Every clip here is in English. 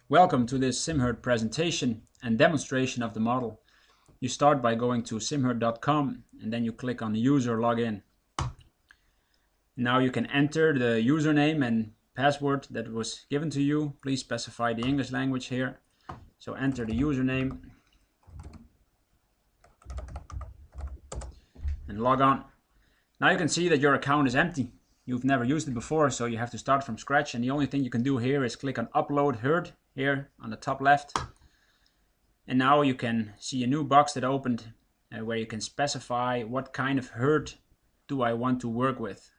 Welcome to this SimHerd presentation and demonstration of the model. You start by going to simherd.com and then you click on User Login. Now you can enter the username and password that was given to you. Please specify the English language here. So enter the username and log on. Now you can see that your account is empty. You've never used it before, so you have to start from scratch, and the only thing you can do here is click on Upload Herd here on the top left. And now you can see a new box that opened where you can specify what kind of herd do I want to work with.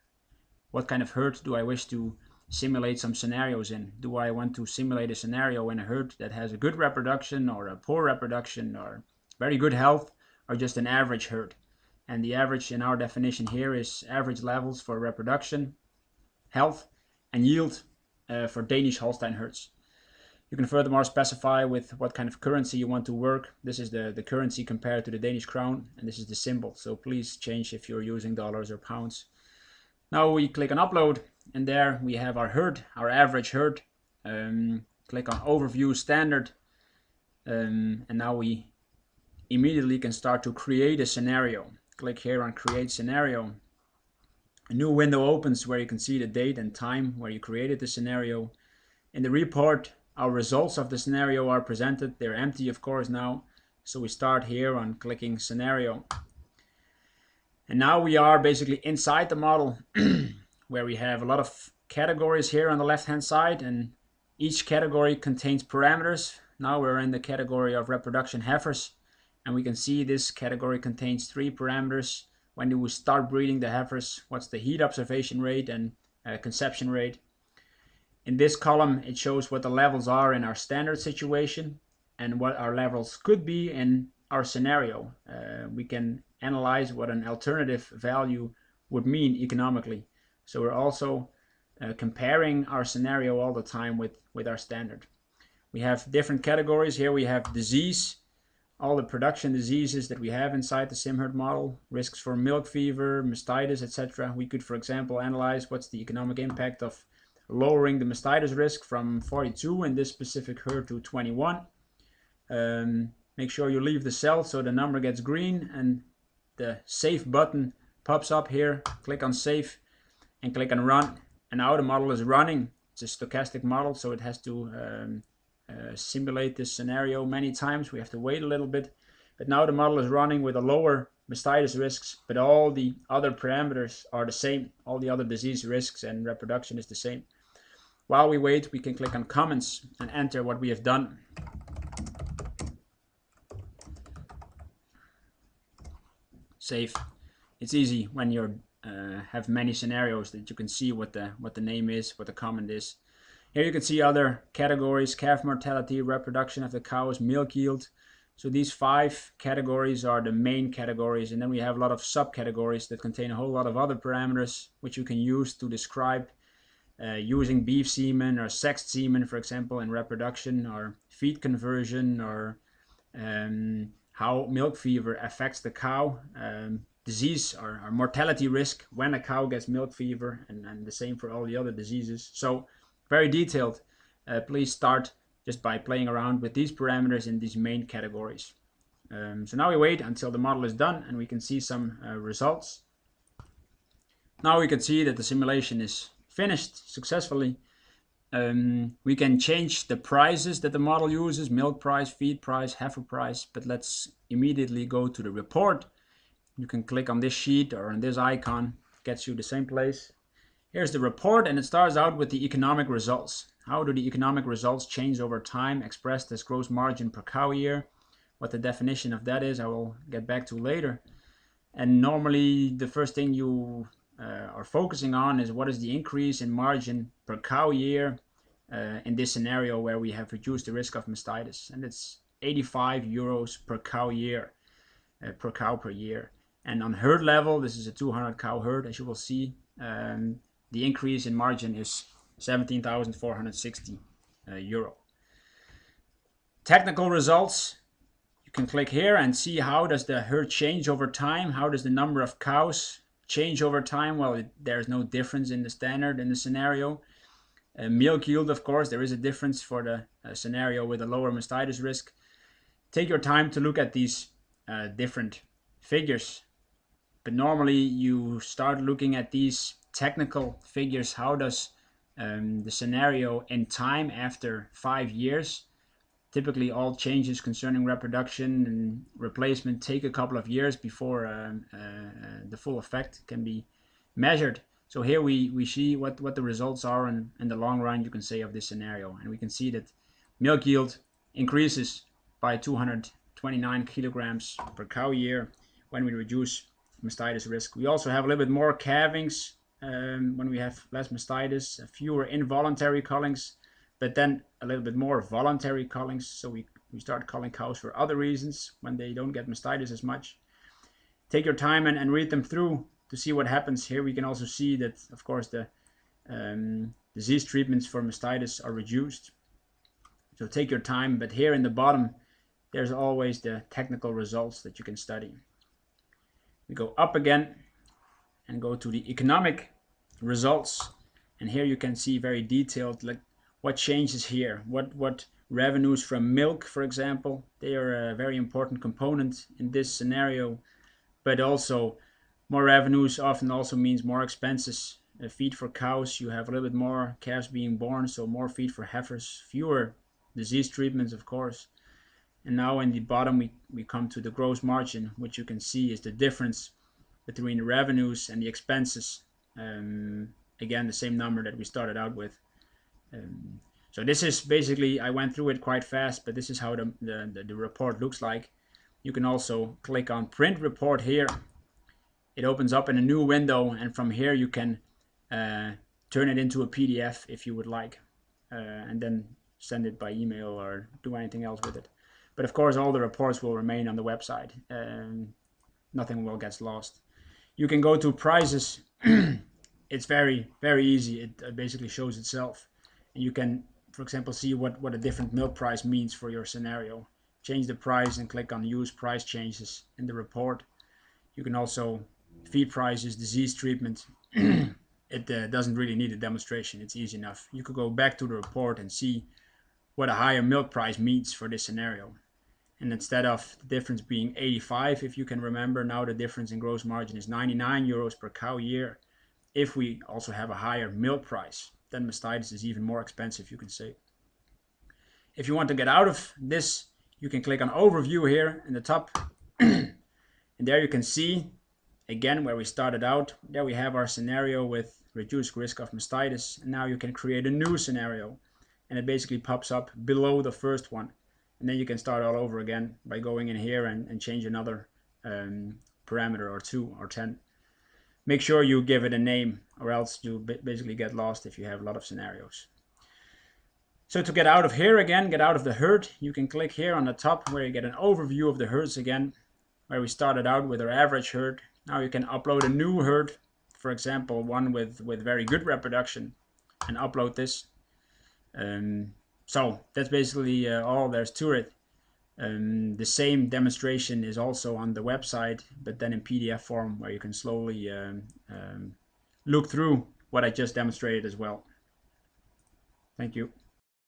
What kind of herd do I wish to simulate some scenarios in? Do I want to simulate a scenario in a herd that has a good reproduction or a poor reproduction or very good health, or just an average herd? And the average in our definition here is average levels for reproduction, health, and yield for Danish Holstein herds. You can furthermore specify with what kind of currency you want to work. This is the currency compared to the Danish crown, and this is the symbol. So please change if you're using dollars or pounds. Now we click on Upload, and there we have our herd, our average herd. Click on Overview Standard, and now we immediately can start to create a scenario. Click here on Create Scenario. A new window opens where you can see the date and time where you created the scenario. In the report, our results of the scenario are presented. They're empty, of course, now. So we start here on clicking Scenario. And now we are basically inside the model where we have a lot of categories here on the left-hand side, and each category contains parameters. Now we're in the category of reproduction heifers. And we can see this category contains 3 parameters. When do we start breeding the heifers? What's the heat observation rate and conception rate? In this column, it shows what the levels are in our standard situation and what our levels could be in our scenario. We can analyze what an alternative value would mean economically. So we're also comparing our scenario all the time with our standard. We have different categories. Here we have disease. All the production diseases that we have inside the SimHerd model, risks for milk fever, mastitis, etc. We could, for example, analyze what's the economic impact of lowering the mastitis risk from 42 in this specific herd to 21. Make sure you leave the cell so the number gets green and the Save button pops up here. Click on Save and click on Run. And now the model is running. It's a stochastic model, so it has to simulate this scenario many times. We have to wait a little bit, but now the model is running with a lower mastitis risks, but all the other parameters are the same. All the other disease risks and reproduction is the same. While we wait, we can click on Comments and enter what we have done. Save. It's easy when you have many scenarios that you can see what the name is, what the comment is. Here you can see other categories: calf mortality, reproduction of the cows, milk yield. So these 5 categories are the main categories, and then we have a lot of subcategories that contain a whole lot of other parameters which you can use to describe using beef semen or sexed semen, for example, in reproduction, or feed conversion, or how milk fever affects the cow, disease or mortality risk when a cow gets milk fever, and the same for all the other diseases. So very detailed. Please start just by playing around with these parameters in these main categories. So now we wait until the model is done and we can see some results. Now we can see that the simulation is finished successfully. We can change the prices that the model uses: milk price, feed price, heifer price. But let's immediately go to the report. You can click on this sheet or on this icon. It gets you the same place. Here's the report, and it starts out with the economic results. How do the economic results change over time, expressed as gross margin per cow year? What the definition of that is, I will get back to later. And normally the first thing you are focusing on is what is the increase in margin per cow year in this scenario where we have reduced the risk of mastitis. And it's 85 euros per cow year, per cow per year. And on herd level, this is a 200 cow herd, as you will see. The increase in margin is 17,460 euro. Technical results. You can click here and see how does the herd change over time. How does the number of cows change over time? Well, there's no difference in the standard in the scenario. Milk yield, of course, there is a difference for the scenario with a lower mastitis risk. Take your time to look at these different figures, but normally you start looking at these technical figures. How does the scenario in time after 5 years? Typically all changes concerning reproduction and replacement take a couple of years before the full effect can be measured. So here we see what the results are in the long run, you can say, of this scenario. And we can see that milk yield increases by 229 kilograms per cow year when we reduce mastitis risk. We also have a little bit more calvings when we have less mastitis, fewer involuntary cullings, but then a little bit more voluntary cullings. So we start culling cows for other reasons when they don't get mastitis as much. Take your time and read them through to see what happens. Here we can also see that, of course, the disease treatments for mastitis are reduced. So take your time, but here in the bottom, there's always the technical results that you can study. We go up again and go to the economic results. And here you can see very detailed, like what changes here, what revenues from milk, for example, they are a very important component in this scenario, but also more revenues often also means more expenses. Feed for cows, you have a little bit more calves being born, so more feed for heifers, fewer disease treatments, of course. And now in the bottom we come to the gross margin, which you can see is the difference between the revenues and the expenses. Again, the same number that we started out with. So this is basically, I went through it quite fast, but this is how the report looks like. You can also click on print report here. It opens up in a new window, and from here you can turn it into a PDF if you would like, and then send it by email or do anything else with it. But of course all the reports will remain on the website. Nothing will get lost. You can go to prices. It's very easy. It basically shows itself, and you can, for example, see what a different milk price means for your scenario. Change the price and click on use price changes in the report. You can also feed prices, disease treatment. It doesn't really need a demonstration. It's easy enough. You could go back to the report and see what a higher milk price means for this scenario. And instead of the difference being 85, if you can remember, now the difference in gross margin is 99 euros per cow year. If we also have a higher milk price, then mastitis is even more expensive, you can say. If you want to get out of this, you can click on overview here in the top. And there you can see again where we started out. There we have our scenario with reduced risk of mastitis. And now you can create a new scenario, and it basically pops up below the first one. And then you can start all over again by going in here and change another parameter or 2 or 10. Make sure you give it a name, or else you basically get lost if you have a lot of scenarios. So to get out of here again, get out of the herd, you can click here on the top where you get an overview of the herds again, where we started out with our average herd. Now you can upload a new herd, for example, one with very good reproduction, and upload this. So that's basically all there's to it. The same demonstration is also on the website, but then in PDF form, where you can slowly look through what I just demonstrated as well. Thank you.